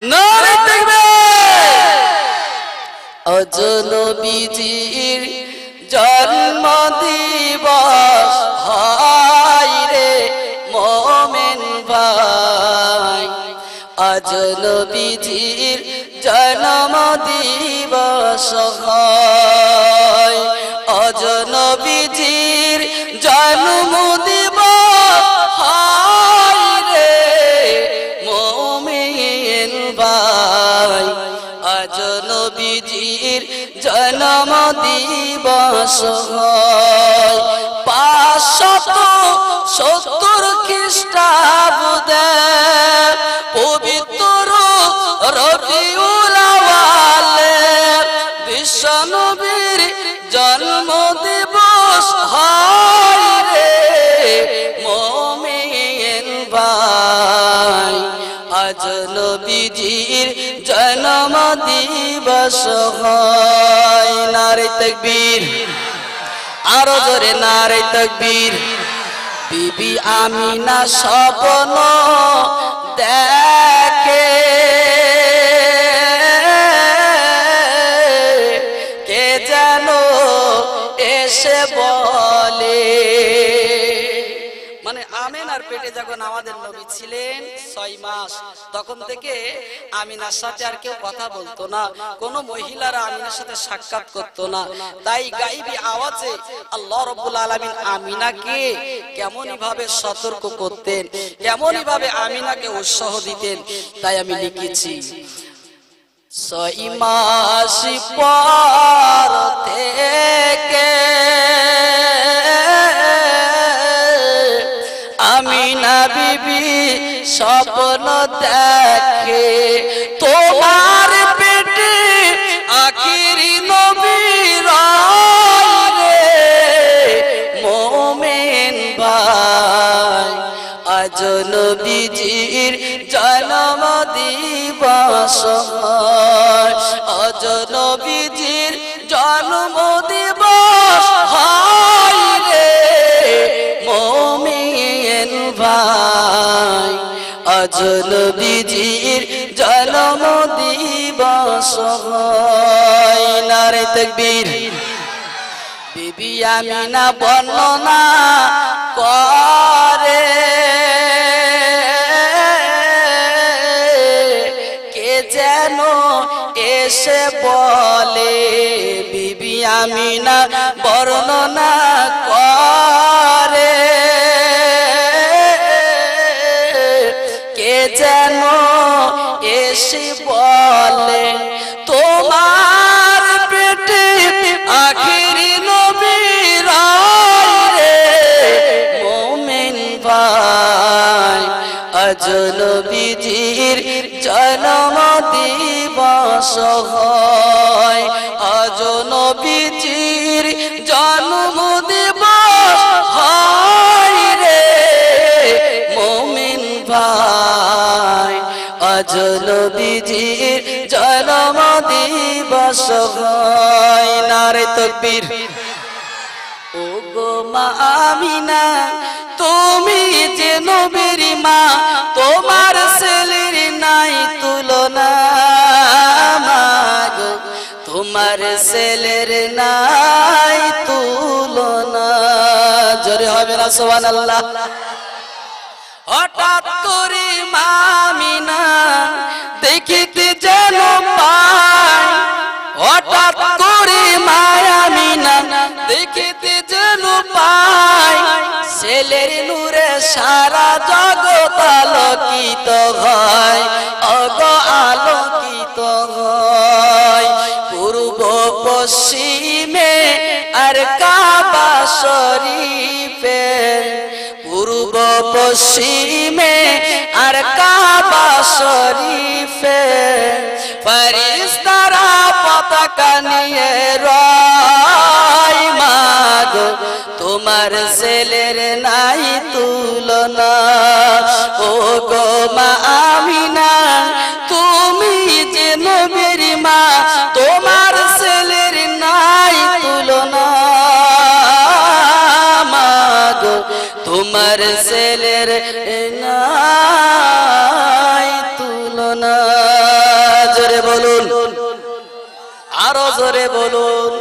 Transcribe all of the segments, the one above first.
নারে তাকবীর। আজ নবীজির জন্ম দিবস, হায় রে মোমেন ভাই। আজ নবীজির জন্ম দিবস হয়, আজ নবীজির জন্ম দিবস, হায় রে মোমেন ভাই। আজ নবীজির জন্ম দিবস হয়, 570 খ্রিস্টাব্দে পবিত্র রবিউল আউয়ালে বিশ্ব নবীর জন্ম দিবস, হয় রে মোমেন ভাই। আজ নবীজির জন্ম দিবস হয়, নারে তাকবীর, আরো জোরে নারে তাকবীর। বিবি আমিনা স্বপ্ন দেখে, কে যেন এসে বলে, মানে আমিনার পেটে যখন আমাদের নবী ছিলেন 6 মাস, তখন থেকে আমিনার সাথে আর কেউ কথা বলতো না, কোন মহিলারা আমিনার সাথে সাক্ষাৎ করতো না। তাই গায়বী আওয়াজে আল্লাহ রাব্বুল আলামিন আমিনাকে কেমনই ভাবে সতর্ক করতেন, কেমনই ভাবে আমিনাকে উৎসাহ দিতেন। তাই আমি লিখেছি, 6 মাস পর থেকে আমিনা বিবি স্বপ্ন দেখে, তোমার পেটে আখিরি নবী রে মোমেন ভাই। আজ নবীজির জন্ম দিবস হয়, আজ নবীজির জন্ম দিবস, হয় রে মোমেন ভাই। আজ নবীজির জন্ম দিবস হয়, নারে তাকবীর। বিবি আমিনা বর্ণনা করে, কে যেন এসে বলে, বিবি আমিনা বর্ণনা করে, কে যেন এসে বলে, তোমার পেটে আখিরি নবী রে মোমেন ভাই। আজ নবীজির জন্ম দিবস হয়, আজ নবীজির জন্ম দিবস, হয় রে মোমেন ভাই। আজ নবীজির জন্ম দিবস হয়, নারে তাকবীর। ও গো মা আমিনা, তুমি যে নবীর মা, তোমার ছেলের নাই তুলনা, মাগো তোমার ছেলের নাই তুলনা, জোরে হবে না সুবহানাল্লাহ। হঠাৎ করে মা আমিনা দেখিতে যেন পায়, হঠাৎ করে মা আমিনা দেখিতে যেন পায়, ছেলের নূরে সারা জগৎ আলোকিত হয়, অগ আলোকিত হয়। পূর্ব পশ্চিমে আর কাবা শরীফে, পূর্ব পশ্চিমে আর কাবা শরীফে, ফেরেশতারা পতাকা নিয়ে রয়, মাগো তোমার ছেলের নাই তুলনা। ও গো মা আমিনা, তুমি যে নবীর মা, তোমার ছেলের নাই তুলনা, মাগো তোমার ছেলের নাই তুলনা। জোরে বলুন, আরো জোরে বলুন।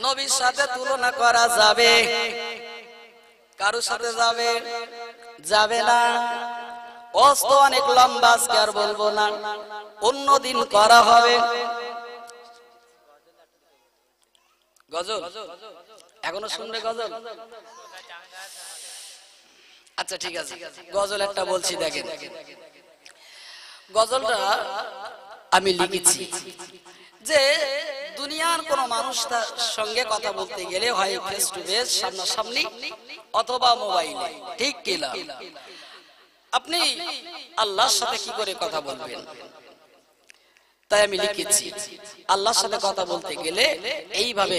নবীর সাথে তুলনা করা যাবে? কারোর সাথে যাবে? যাবে না। অস্ত অনেক লম্বা, আজকে আর বলবো না, অন্য দিন করা হবে। গজল এখনো শুনবে? গজল আচ্ছা ঠিক আছে, গজল একটা বলছি দেখেন। গজলটা আমি লিখেছি যে দুনিয়ার কোন মানুষ তার সঙ্গে কথা বলতে গেলে হয় ফেস টু ফেস, সামনাসামনি, অথবা মোবাইলে, ঠিক কিনা? আপনি আল্লাহর সাথে কি করে কথা বলবেন? তাই আমি লিখেছি আল্লাহর সাথে কথা বলতে গেলে এইভাবে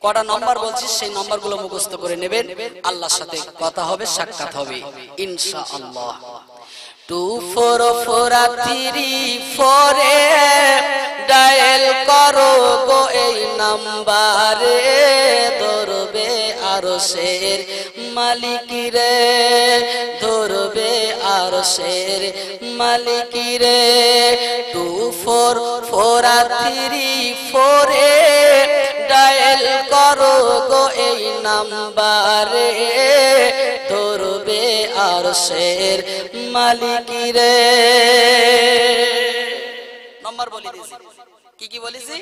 কটা নম্বর বলছি, সেই নম্বরগুলো মুখস্থ করে নেবেন। আল্লাহর সাথে কথা হবে, সাক্ষাৎ হবে ইনশাআল্লাহ। 2443 ডায়াল করো গো এই নাম্বারে, ধরবে আরশের মালিক রে, ধরবে আরশের মালিক রে। 2443 ডায়াল করো গো এই নাম্বারে, ধরবে আরশের মালিক রে। নম্বর বলে দিয়েছি, কি কি বলেছি?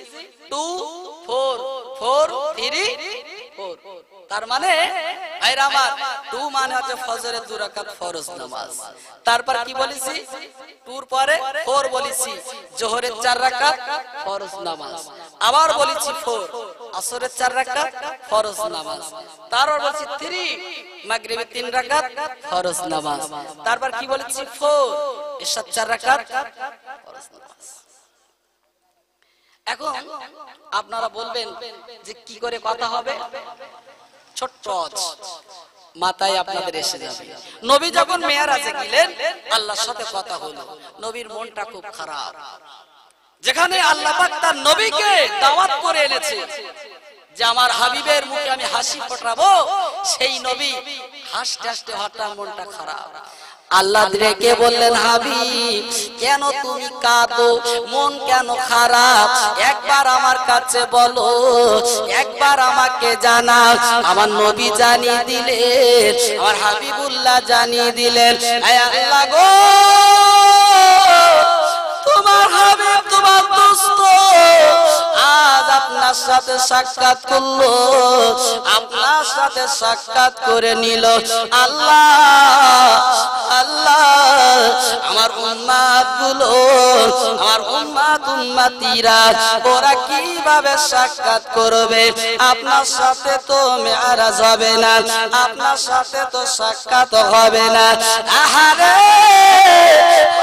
2443। তার মানে ভাইরা আমার, 2 মানে হচ্ছে ফজরের 2 রাকাত ফরজ নামাজ। তারপর কি বলেছি? 2 পরে 4 বলেছি জোহরের 4 রাকাত ফরজ নামাজ। আবার বলেছি 4 আসরের 4 রাকাত ফরজ নামাজ। তারপর বলেছি 3 মাগরিবের 3 রাকাত ফরজ নামাজ। তারপর কি বলেছি? 4 এশার 4 রাকাত ফরজ নামাজ। এখন আপনারা বলবেন যে কি করে কথা হবে? ছোট্ট মাথায় আপনাদের এসে যাবে। নবী যখন মেরাজে গেলেন, আল্লাহর সাথে কথা হলো, নবীর মনটা খুব খারাপ। যেখানে আল্লাহ পাক তার নবীকে দাওয়াত করে এনেছে যে আমার হাবিবের মুখে আমি হাসি ফোটাবো, সেই নবী হাসতে হাসতে হঠাৎ মনটা খারাপ। আল্লাহ ডেকে বললেন, হাবিব কেন তুমি কাঁদো, মন কেন খারাপ? একবার আমার কাছে বলো, একবার আমাকে জানাও। আমার নবী জানিয়ে দিলেন, আমার হাবিবুল্লাহ জানিয়ে দিলেন, আয় আল্লাহ গো, তোমার হাবিব, তোমার দোস্ত আজ আপনার সাথে সাক্ষাৎ করলো, আপনার সাথে সাক্ষাৎ করে নিল। আল্লাহ আল্লাহ, আমার উম্মাত গুলো, আমার উম্মাতিরা ওরা কিভাবে সাক্ষাৎ করবে? আপনার সাথে তো মেরাজ হবে না, আপনার সাথে তো সাক্ষাৎ হবে না। আহারে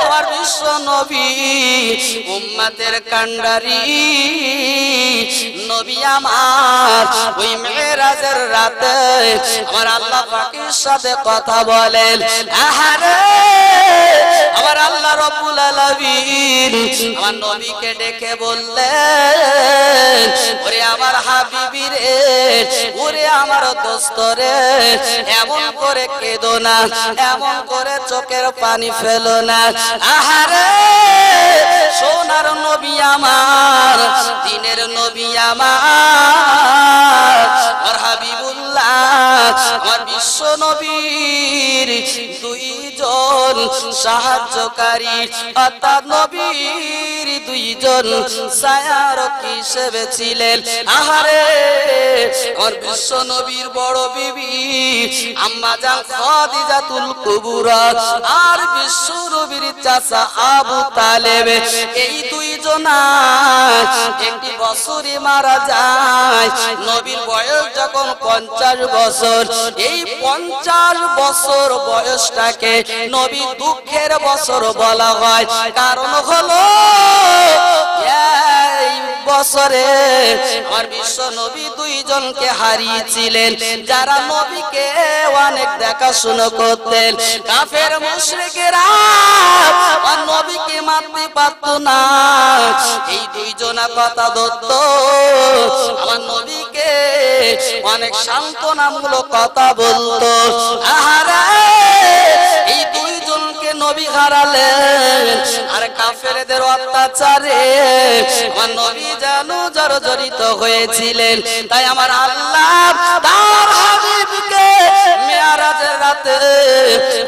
আমার বিশ্ব নবী, উম্মতের কান্ডারি নবী আমার, ওই মেরাজের রাতে আমার আল্লাহ পাকের সাথে কথা বলেন। আহারে আমার আল্লাহ রাব্বুল আলামিন আমার নবীকে ডেকে বললেন, ওরে আমার হাবিবি রে, ওরে আমার দোস্ত রে, এমন করে কেঁদো না, এমন করে চোখের পানি ফেলো না। আহারে সোনার নবী আমার, দিনের নবী আমার, আর হাবিবুল্লাহ আমার বিশ্ব নবীর 2 জন সাহায্যকারী, অর্থাৎ নবীর 2 জন ছায়ারক্ষী হিসেবে ছিলেন। আহারে আমার বিশ্ব নবীর বড় বিবি আম্মা জান খাদিজাতুল কুবরা আর বিশ্ব নবীর চাচা আবু তালেব, এই 2 জনা একটি বছরে মারা যায়। নবীর বয়স যখন 50 বছর, এই 50 বছর বয়সটাকে নবী দুঃখের বছর বলা হয়। কারণ হলো এই বছরে আমার বিশ্ব নবী 2 জনকে হারিয়েছিলেন, যারা নবীকে অনেক দেখাশোনা করতেন। কাফের মুশরিকেরা আর নবীকে মারতে পারত না, এই 2 জনা কথা ধরত, আমার নবীকে অনেক সান্ত্বনামূলক কথা বলতো। আহারে এই 2 জনকে নবী মারালেন আর কাফেরদের অত্যাচারে আমার নবী যেন জর্জরিত হয়েছিলেন। তাই আমার আল্লাহ তার হাবিবকে মেরাজের রাতে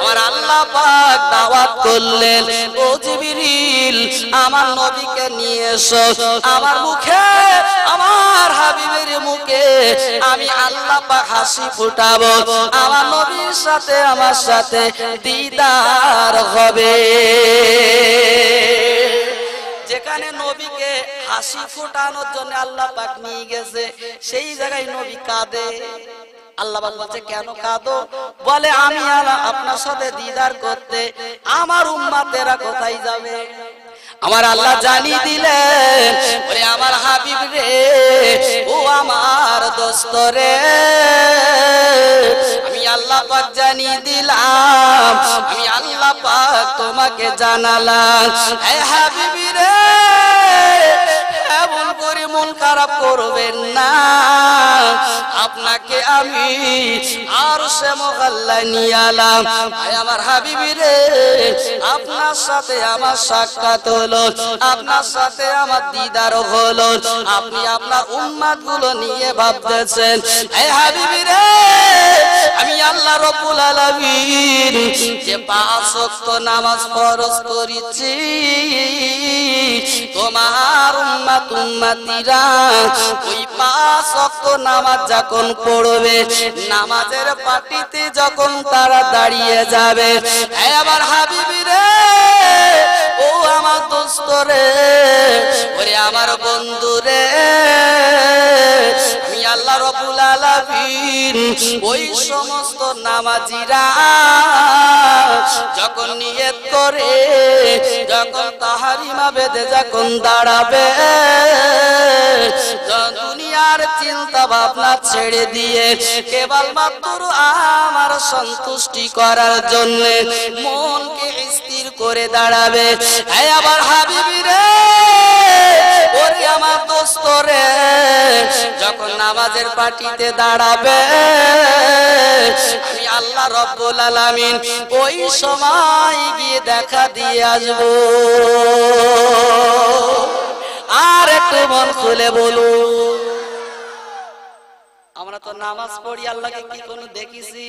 আমার আল্লাহ পাক দাওয়াত করলেন, ও জিবরিল আমার নবীকে নিয়ে এসো, আমার মুখে আমার হাবিবের মুখে আমি আল্লাহ পাক হাসি ফুটাবো, আমার নবীর সাথে আমার সাথে দিদার হবে। যেখানে নবীকে হাসি ফোটানোর জন্য আল্লাহ পাক নিয়ে গেছে সেই জায়গায় নবী কাঁদে। আল্লাহ বলছে কেন কাঁদো? বলে আমি আপনার সাথে দিদার করতে আমার উম্মতেরা কোথায় যাবে? আমার আল্লাহ জানিয়ে দিলেন, ওরে আমার হাবিব রে, ও আমার দোস্ত রে, আমি আল্লাহ পাক জানিয়ে দিলাম, আমি আল্লাহ পাক তোমাকে জানালাম, হে হাবিব রে এমন করে মন খারাপ করবেন না, আপনাকে আমি আরশে মুআল্লায় নিয়ে এলাম। আমার হাবিব রে আপনার সাথে আমার সাক্ষাৎ হলো, আপনার সাথে আমার দিদার হলো, আপনি আপনার উম্মত গুলো নিয়ে ভাবতেছেন, হে হাবিব রে আমি আল্লাহ রাব্বুল আলামিন যে 5 ওয়াক্ত নামাজ ফরজ করেছি, তোমার উম্মত উম্মতিরা ওই 5 ওয়াক্ত নামাজ যখন পড়বে, নামাজের পাটিতে যখন তারা দাঁড়িয়ে যাবে, হে আমার হাবিব রে, ও আমার দোস্ত রে, ওরে আমার বন্ধু রে, আমি আল্লাহ রাব্বুল আলামিন ওই সমস্ত নামাজিরা যখন নিয়ত করে যখন তাহারিমা বেঁধে যখন দাঁড়াবে, দুনিয়ার চিন্তা ভাবনা ছেড়ে দিয়ে কেবলমাত্র আমার সন্তুষ্টি করার জন্য মনকে স্থির করে দাঁড়াবে। হে আমার হাবিব রে, ওরে আমার দোস্ত রে, যখন নামাজের পাটিতে দাঁড়াবে আমি আল্লাহ রাব্বুল আলামিন ওই সময় গিয়ে দেখা দিয়ে আসবো। আর একটু মন খুলে বলুন, আমরা তো নামাজ পড়ি আল্লাহকে কি কোনো দেখেছি?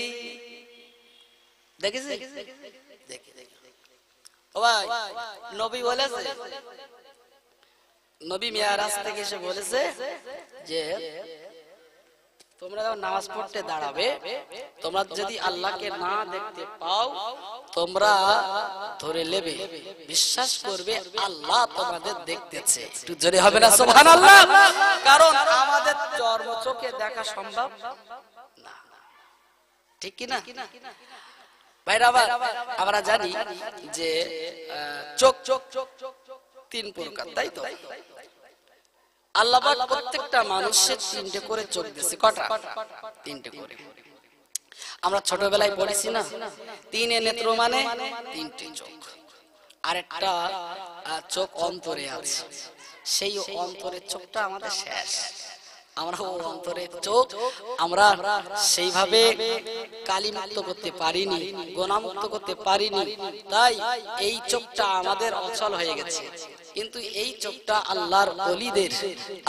দেখেছি? ও ভাই, নবী বলেছে, নবী মিরাজ থেকে এসে বলেছে যে তোমরা যখন নামাজ পড়তে দাঁড়াবে, তোমরা যদি আল্লাহকে না দেখতে পাও তোমরা ধরে নেবে, বিশ্বাস করবে আল্লাহ তোমাদের দেখতেছে। একটু জোরে হবে না সুবহানাল্লাহ? কারণ আমাদের চর্ম চোখে দেখা সম্ভব না, ঠিক কি না ভাইরা? আমরা জানি যে চোখ 3 প্রকার, তাই তো? আল্লাহ পাক প্রত্যেকটা মানুষের 3টে করে চোখ দিয়েছে। কটা? 3টে করে। আমরা ছোটবেলায় পড়েছি না, 3 নেত্র মানে 3টে চোখ। আর একটা চোখ অন্তরে আছে, সেই অন্তরের চোখটা আমাদের শেষ। আমরা ও অন্তরের চোখ আমরা সেইভাবে কালিমুক্ত করতে পারিনি, গুনাহমুক্ত করতে পারিনি, তাই এই চোখটা আমাদের অচল হয়ে গেছে। কিন্তু এই চোখটা আল্লাহর ওলিদের,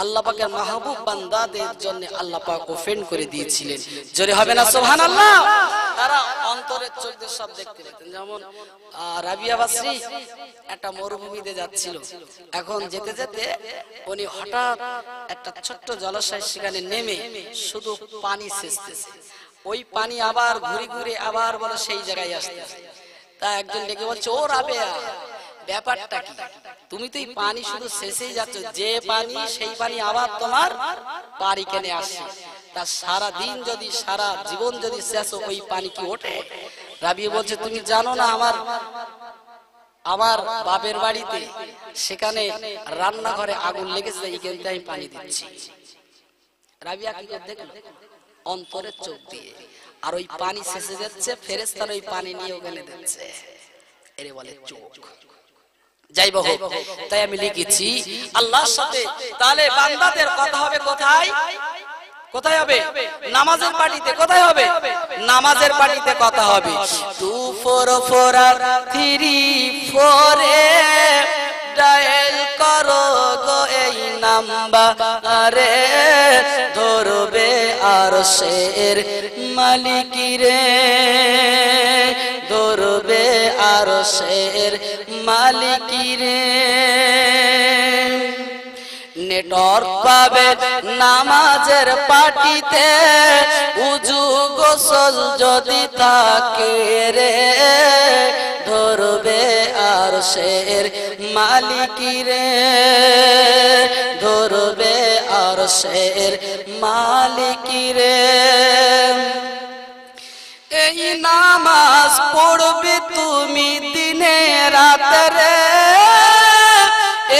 আল্লাহ পাকের মাহবুব বান্দাদের জন্য আল্লাহ পাক ওপেন করে দিয়েছিলেন। জোরে হবে না সুবহানাল্লাহ? তারা অন্তরের চোখ দিয়ে সব দেখতে পেতেন। যেমন রাবিয়া বাসরি একটা মরুভূমিতে যাচ্ছিল, এখন যেতে যেতে উনি হঠাৎ একটা ছোট্ট জলাশয় সেখানে নেমে শুধু পানি সেচতেছে, ওই পানি আবার ঘুরে ঘুরে আবার বলে সেই জায়গায় আসতেছে। তা একজন ডেকে বলছে, ও রাবিয়া, ব্যাপারটা কি? তুমি তো এই পানি শুধু শেষেই যাচ্ছ, যে পানি সেই পানি আবার তোমার বাড়ি কেনে আসে, তা সারা দিন যদি সারা জীবন যদি শেষ ওই পানি কি ওঠে? রাবিয়া বলছে, তুমি জানো না আমার বাপের বাড়িতে সেখানে রান্নাঘরে আগুন লেগেছে, এইখান থেকে আমি পানি দিচ্ছি। রাবিয়া কি করে দেখলো? অন্তরের চোখ দিয়ে। আর ওই পানি শেষে যাচ্ছে, ফেরেশতারা ওই পানি নিয়ে ওখানে দিচ্ছে, এরে বলে চোখ। যাই হোক, তাই আমি লিখেছি আল্লাহর সাথে তাহলে বান্দাদের কথা হবে কোথায়? কোথায় হবে? নামাজের পার্টিতে। কোথায় হবে? নামাজের পার্টিতে কথা হবে। 2443 ডায়াল করো গো এই নাম্বারে, ধরবে আরশের মালিকিরে, ধরবে আরশের মালিকিরে। নেটওয়ার্ক পাবে নামাজের পার্টিতে, উজু গোসল যদি থাকে রে, ধরবে আরশের মালিকিরে, ধরবে আরশের মালিকিরে। এই নামাজ পড়বে তুমি দিনে রাতে,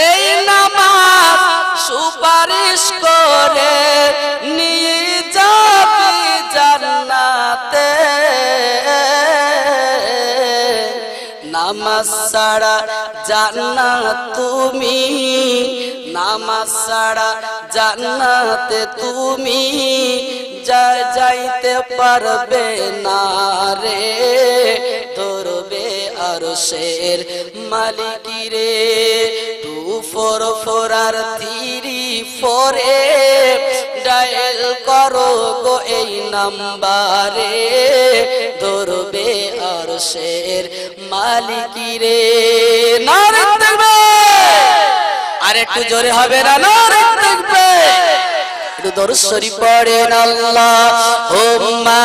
এই নামাজ সুপারিশ করে নিয়ে যাবে জান্নাতে। নামাজ ছাড়া জান্নাত তুমি, নামাজ ছাড়া জান্নাতে তুমি যাইতে পারবে না রে, ধরবে আরশের মালিকিরে। 2443 ডায়াল করো গো এই নাম্বারে, ধরবে আরশের মালিকিরে। নারে তাকবীর! আর একটু জোরে হবে না? নারে তাকবীর! একটু দরুদ শরীফ পড়েন আল্লাহুম্মা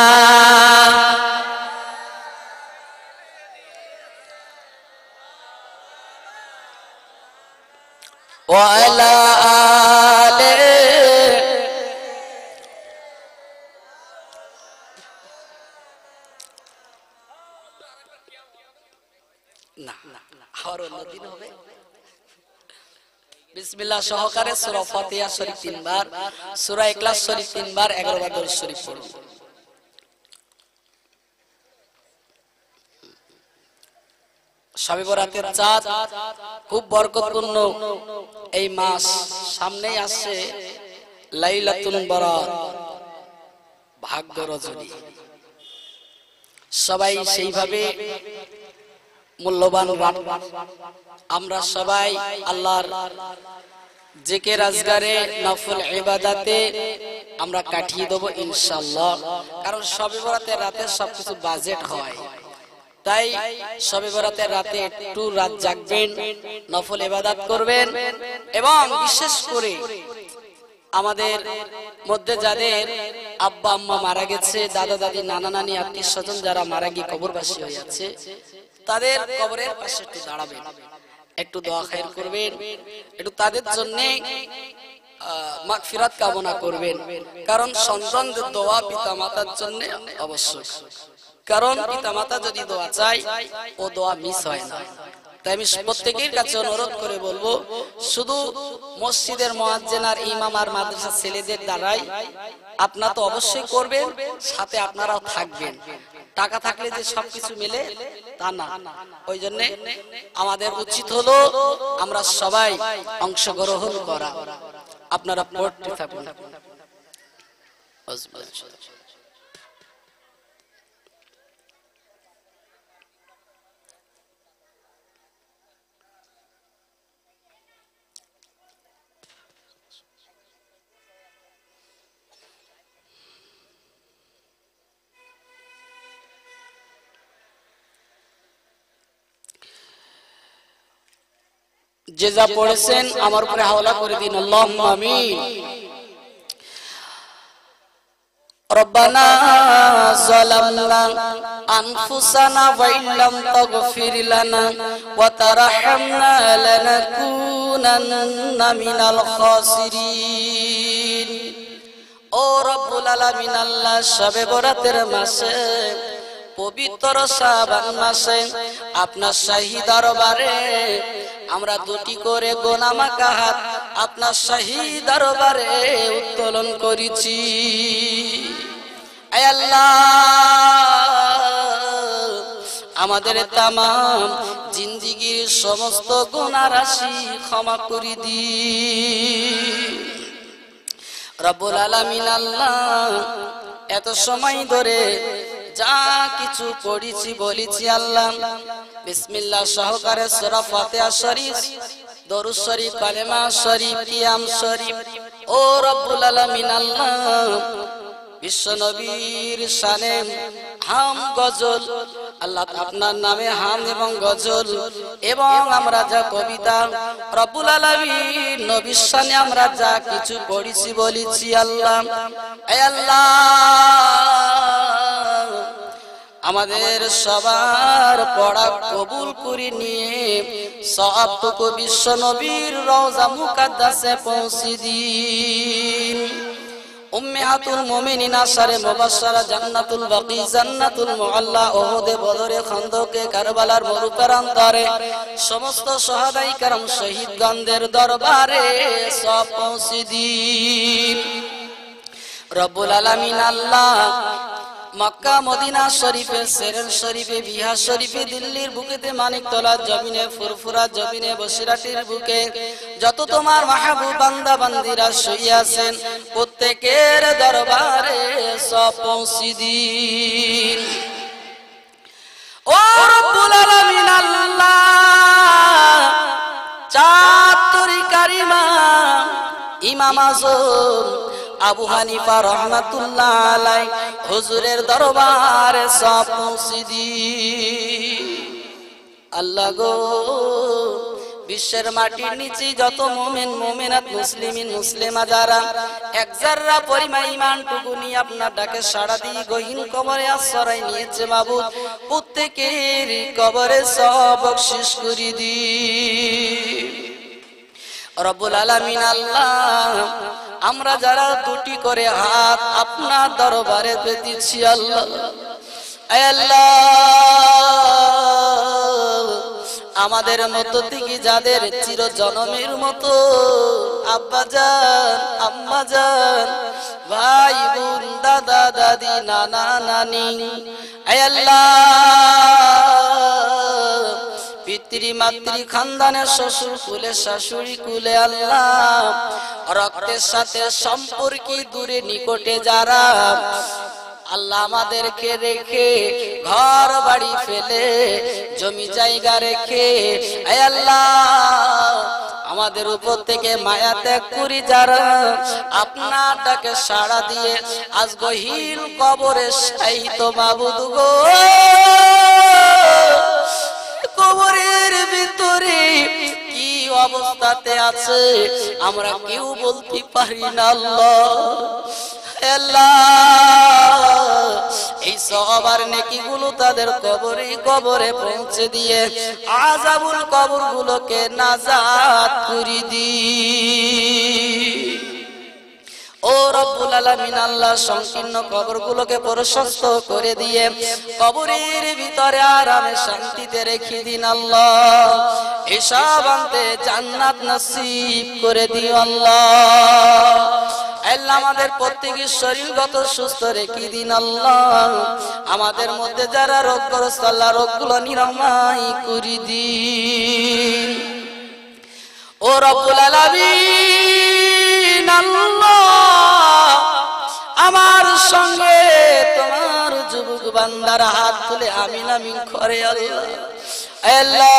ওয়া আলা আলি। না আর অন্যদিন হবে। বিসমিল্লাহ সহকারে সূরা ফাতিহা শরীফ 3 বার, সূরা ইখলাস শরীফ 3 বার, 11 বার দরুদ শরীফ পড়ুন। শবে বরাতের চাঁদ খুব বরকতপূর্ণ এই মাস, সামনেই আসছে লাইলাতুল বরাত, ভাগ্য রজনী। সবাই সেইভাবে মূল্যবান রাত আমরা সবাই আল্লাহর জিকির আজগারে নফল ইবাদতে আমরা কাটিয়ে দেব ইনশাআল্লাহ। কারণ শবে বরাতের রাতে সবকিছু বাজেট হয়, তাই শবে বরাতের রাতে একটু রাত জাগবেন, নফল ইবাদত করবেন। এবং বিশেষ করে আমাদের মধ্যে যাদের আব্বা আম্মা মারা গেছে, দাদা দাদি নানা নানি আত্মীয় স্বজন যারা মারা গিয়ে কবরবাসী হয়ে আছে, তাদের কবরের পাশে একটু দাঁড়াবেন, একটু দোয়া খায়ের করবেন, একটু তাদের জন্য মাগফিরাত কামনা করবেন। কারণ সন্তানদের দোয়া পিতা মাতার জন্য আবশ্যক, কারণ পিতা মাতা যদি দোয়া চায় ও দোয়া মিস হয় না। তাই আমি প্রত্যেকের কাছে অনুরোধ করে বলবো, শুধু মসজিদের মুয়াজ্জিন আর ইমাম আর মাদ্রাসার ছেলেদের দ্বারাই আপনারা তো অবশ্যই করবেন, সাথে আপনারাও থাকবেন। টাকা থাকলে যে সবকিছু মিলে তা না, ওই জন্য আমাদের উচিত হলো আমরা সবাই অংশগ্রহণ করা। আপনারা পড়তে থাকুন। যে যা পড়েছেন আমার উপরে হাওলা করে দিন, আল্লাহুম্মা আমিন। রব্বানা যালামনা আনফুসানা ওয়া ইল্লাম তাগফির লানা ওয়া তারহামনা লানাকুনান্না মিনাল খাসিরিন। ও রব্বুল আলামিন, আল্লাহ শবে বরাতের মাসে, পবিত্র শাবান মাসে আপনার শাহী দরবারে আমরা দুটি করে গোনামাকা হাত আপনার শাহী দরবারে উত্তোলন করেছি। আয় আল্লাহ, আমাদের তামাম জিন্দেগীর সমস্ত গুনাহ রাশি ক্ষমা করে দিন। রব্বুল আলামিন আল্লাহ এত সময় ধরে যা কিছু পড়েছি বলেছি আল্লাহ বিসমিল্লাহ সহকারে সূরা ফাতিহা শরীফ, দরুদ শরীফ, কালেমা শরীফ, কিয়াম শরীফ, ও রব্বুল আলামিন আল্লাহ বিশ্ব নবীর শানে হাম গজল আল্লাহ আপনার নামে হাম এবং গজল এবং আমরা যা কবিতা রব্বুল আলামিন নবীর শানে আমরা যা কিছু পড়েছি বলেছি আল্লাহ, হে আল্লাহ আমাদের সবার পড়া কবুল করে নিয়ে সওয়াবটুকু বিশ্ব নবীর রওজা মুকাদ্দাসে পৌঁছে দিন। উম্মাহাতুল মুমিনিন আশারে মুবাশশারা জান্নাতুল বাকি, জান্নাতুল মুআল্লা, উহুদে, বদরে, খন্দকে, কারবালার মরুপ্রান্তরে সমস্ত শাহাদাই کرام শহীদগণদের দরবারে সব পৌঁছে দিন। রব্বুল আলামিন আল্লাহ মক্কা মদিনা শরীফে, সেরেল শরীফে, বিহার শরীফে, দিল্লির বুকেতে, মানিকতলার জমিনে, ফুরফুরা জমিনে, বসিরাটির বুকে যত তোমার মাহবুব বান্দা বান্দিরা শুয়ে আছেন প্রত্যেকের দরবারে সব পৌঁছে দিন। ও রব্বুল আলামিন আল্লাহ চার তরিকার ইমাম, ইমাম আযম আবু হানিফা রহমাতুল্লাহ আলাই হুজুরের দরবারে সব পৌঁছে দিন। আল্লাহ গো বিশ্বের মাটির নিচে যত মুমিন মুমিনাত মুসলিমিন মুসলিমা যারা এক যারা পরিমাণ ঈমানটুকু নিয়ে আপনার ডাকে সাড়া দিয়ে গহীন কবরে আশ্রয় নিয়েছে মাবুদ প্রত্যেকের কবরে সব বখশিশ করে দিন। রব্বুল আলামিন আল্লাহ আমরা যারা দুটি করে হাত আপনার দরবারে পেতেছি আল্লাহ, আল্লাহ আমাদের মধ্য থেকে যাদের চির জনমের মতো আব্বা জান, আম্মা জান, ভাই বোন, দাদা দাদি, নানা নানি, আল্লাহ পিতৃ মাতৃ খানদানের শ্বশুর কুলে শাশুড়ি কুলে আল্লাহ রক্তের সাথে সম্পর্কে দূরে নিকটে যারা আল্লাহ আমাদেরকে রেখে ঘর বাড়ি ফেলে জমি জায়গা রেখে হে আল্লাহ আমাদের উপর থেকে মায়া ত্যাগ করি যারা আপনার ডাকে সাড়া দিয়ে আজ গহীন কবরে শায়িত মাবুদ গো, কবরের ভিতরে কি অবস্থাতে আছে আমরা কেউ বলতে পারি না আল্লাহ, আল্লাহ এই সবার নেকিগুলো তাদের কবরে কবরে পৌঁছে দিয়ে আযাবুল কবর গুলোকে নাজাত করে দিন। ও রব্বুল আলামিন আল্লাহ সংকীর্ণ কবরগুলোকে প্রশস্ত করে দিয়ে কবরের ভিতরে আরামে শান্তিতে রেখে দিন আল্লাহ, এসব আনতে জান্নাত নসিব করে দিও আল্লাহ। আল্লাহ আমাদের প্রত্যেকের শরীরগত সুস্থ রেখে দিন আল্লাহ, আমাদের মধ্যে যারা রোগগ্রস্ত আল্লাহ রোগগুলো নিরাময় করে দিন। ও রব্বুল আলামিন আল্লাহ আমার সঙ্গে তোমার যুবক বান্দারা হাত তুলে আমিন আমিন করে আল্লাহ, আল্লাহ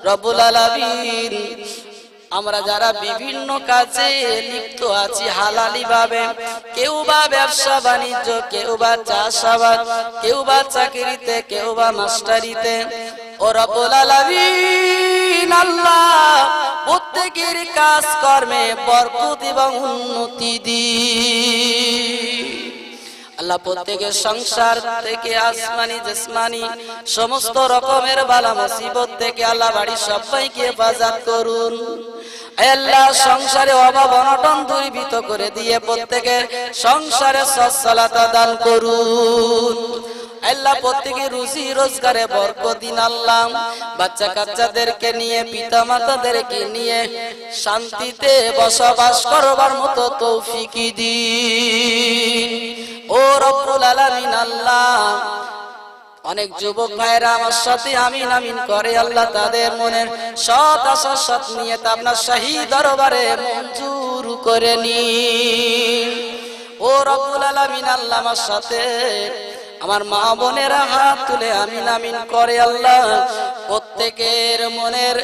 রব্বুল আলামিন আমরা যারা বিভিন্ন কাজে লিপ্ত আছি হালালি ভাবে, কেউ বা ব্যবসা বাণিজ্য, কেউ বা চাষাবাদ, কেউ বা চাকরিতে, কেউ বা মাস্টারিতে, ও রব্বুল আলামিন আল্লাহ প্রত্যেকের কাজ কর্মে বরকত এবং উন্নতি দিন আল্লাহ। প্রত্যেকের সংসার থেকে আসমানি জিসমানি সমস্ত রকমের বালা মুসিবত থেকে আল্লাহ বাড়ির সবাইকে হেফাজত করুন আল্লাহ। সংসারে অভাব অনটন দূরীভূত করে দিয়ে প্রত্যেকের সংসারে সচ্ছলতা দান করুন আল্লাহ। প্রত্যেকের রুজি রোজগারে বরকত দিন আল্লাহ। বাচ্চা কাচ্চাদেরকে নিয়ে পিতা মাতাদেরকে নিয়ে শান্তিতে বসবাস করবার মতো তৌফিক দিন ও রব্বুল আলামিন আল্লাহ। অনেক যুবক ভাইরা আমার সাথে আমিন আমিন করে, আল্লাহ তাদের মনের সৎ আশা সৎ নিয়ত আপনার শাহী দরবারে মঞ্জুর করে নিন। ও রব্বুল আলামিন, আল্লাহ আমার সাথে আমার মা বোনেরা হাত তুলে আমিন আমিন করে, আল্লাহ প্রত্যেকের মনের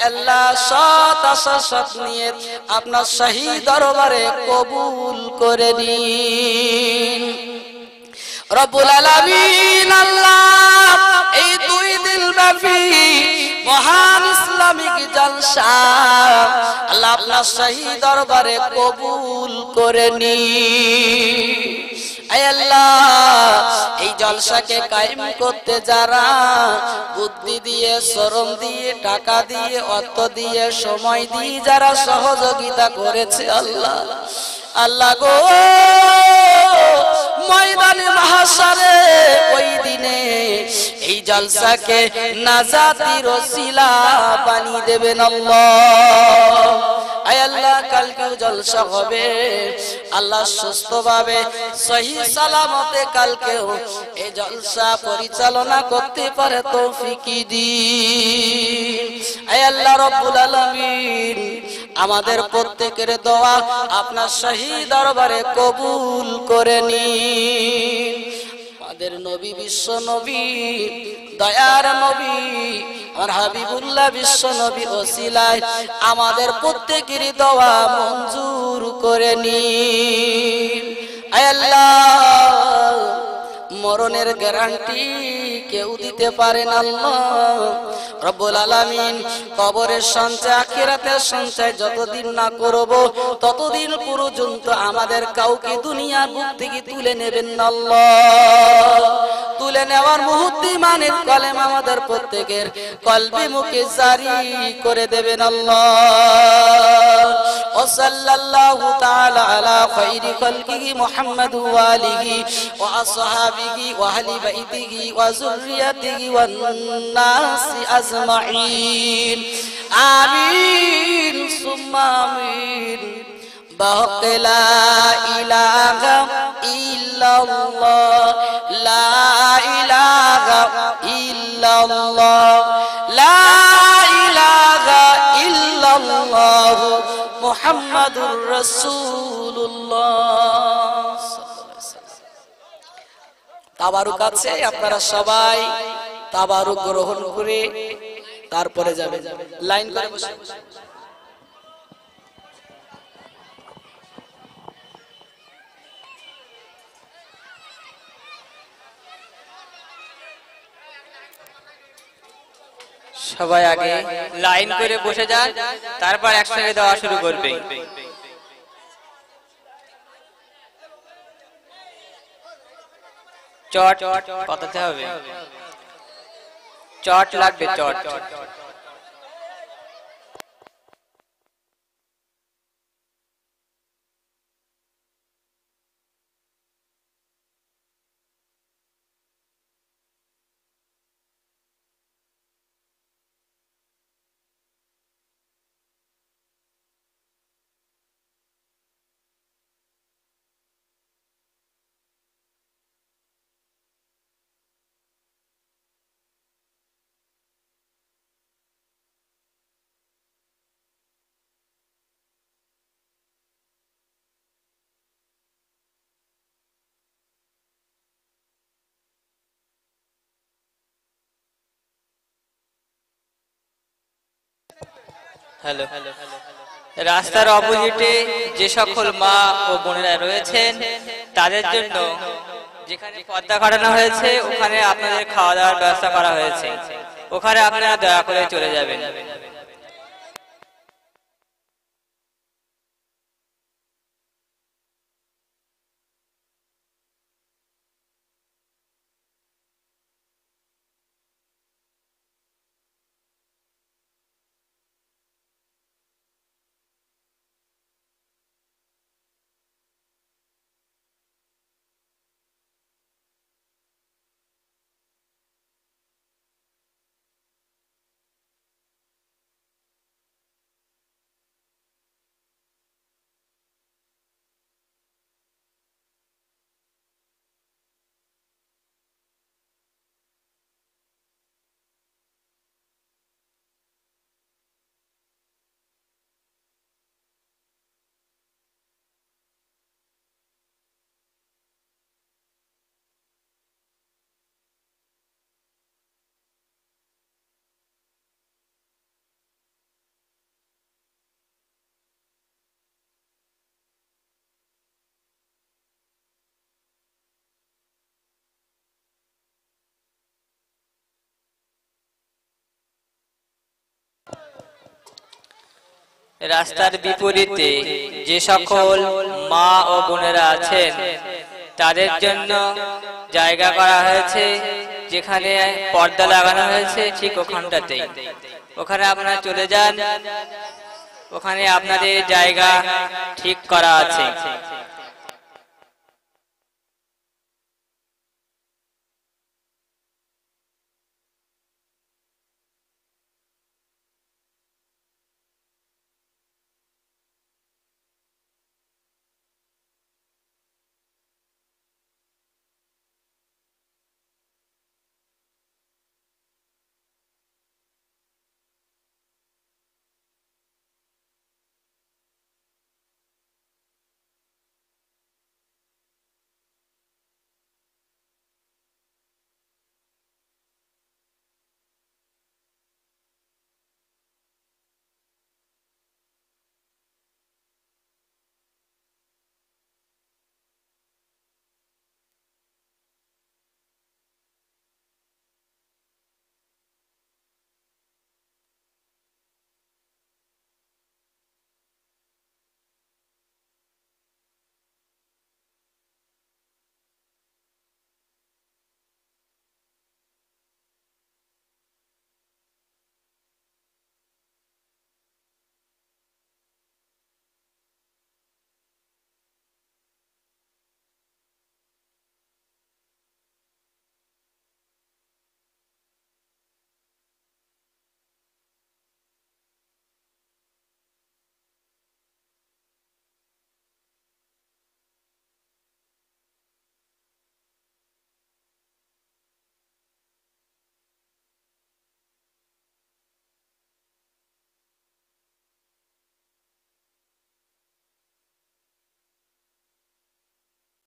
আল্লাহ সৎ আশা সৎ নিয়ত আপনার শাহী দরবারে কবুল করে নিন। রব্বুল আলামিন আল্লাহ এই 2 দিন ব্যাপী মহান ইসলামিক জলসা আল্লাহ আপনার শাহী দরবারে কবুল করে নিন। আয় আল্লাহ, এই জলসাকে কায়েম করতে যারা বুদ্ধি দিয়ে, শ্রম দিয়ে, টাকা দিয়ে, অর্থ দিয়ে, সময় দিয়ে যারা সহযোগিতা করেছে আল্লাহ, আল্লাহ গো ময়দানে মাহশারে ওই দিনে এই জলসাকে নাজাতির ওসিলা বানিয়ে দেবেন আল্লাহ। আয় আল্লাহ, কালকেও জলসা হবে আল্লাহ, সুস্থভাবে সহি সালামতে কালকেও এই জলসা পরিচালনা করতে পারে তৌফিক দিন। আয় আল্লাহ রব্বুল আলামিন, আমাদের প্রত্যেকের দোয়া আপনার শাহী দরবারে কবুল করে নিন। আমাদের নবী, বিশ্ব নবী, দয়ার নবী, আমার হাবিবুল্লাহ বিশ্ব নবী ওসিলায় আমাদের প্রত্যেকের দোয়া মঞ্জুর করে নিন। আয় আল্লাহ, মরণের গ্যারান্টি কেউ দিতে পারেন আল্লাহ রব্বুল আলামিন। কবরের সঞ্চয়, আখিরাতের সঞ্চয় যতদিন না করব ততদিন পর্যন্ত আমাদের কাউকে দুনিয়ার বুক থেকে তুলে নেবেন না আল্লাহ। তুলে নেওয়ার মুহূর্তে মানের কলেমা আমাদের প্রত্যেকের কলবে মুখে জারি করে দেবেন আল্লাহ। ও সাল্লাল্লাহু তাআলা আলা খায়রি খালকিহি মুহাম্মাদ ওয়া আলিহি ওয়া আসহাবিহি ওয়া আহলি বাইতিহি ওয়া যুররিয়াতিহি ওয়ান নাসি আজমাইন। আমিন সুম্মা আমিন। بحق لا إله إلا الله لا إله إلا الله لا إله إلا الله محمد رسول الله। তাবারুক আছে, আপনারা সবাই তাবারুক গ্রহণ করে তারপরে যাবেন। লাইন করে বসে সবাই আগে লাইন করে বসে যান, তারপর একসঙ্গে দেওয়া শুরু করবে। চট পাতাতে হবে, চট লাগবে, চট। হ্যালো, রাস্তার অপোজিটে যে সকল মা ও বোনেরা রয়েছেন তাদের জন্য যেখানে পর্দা কাটানো হয়েছে ওখানে আপনাদের খাওয়া দাওয়ার ব্যবস্থা করা হয়েছে, ওখানে আপনারা দয়া করে চলে যাবেন। রাস্তার বিপরীতে যে সকল মা ও বোনেরা আছেন তাদের জন্য জায়গা করা হয়েছে, যেখানে পর্দা লাগানো হয়েছে ঠিক ওখানটাতেই। ওখানে আপনারা চলে যান, ওখানে আপনাদের জায়গা ঠিক করা আছে।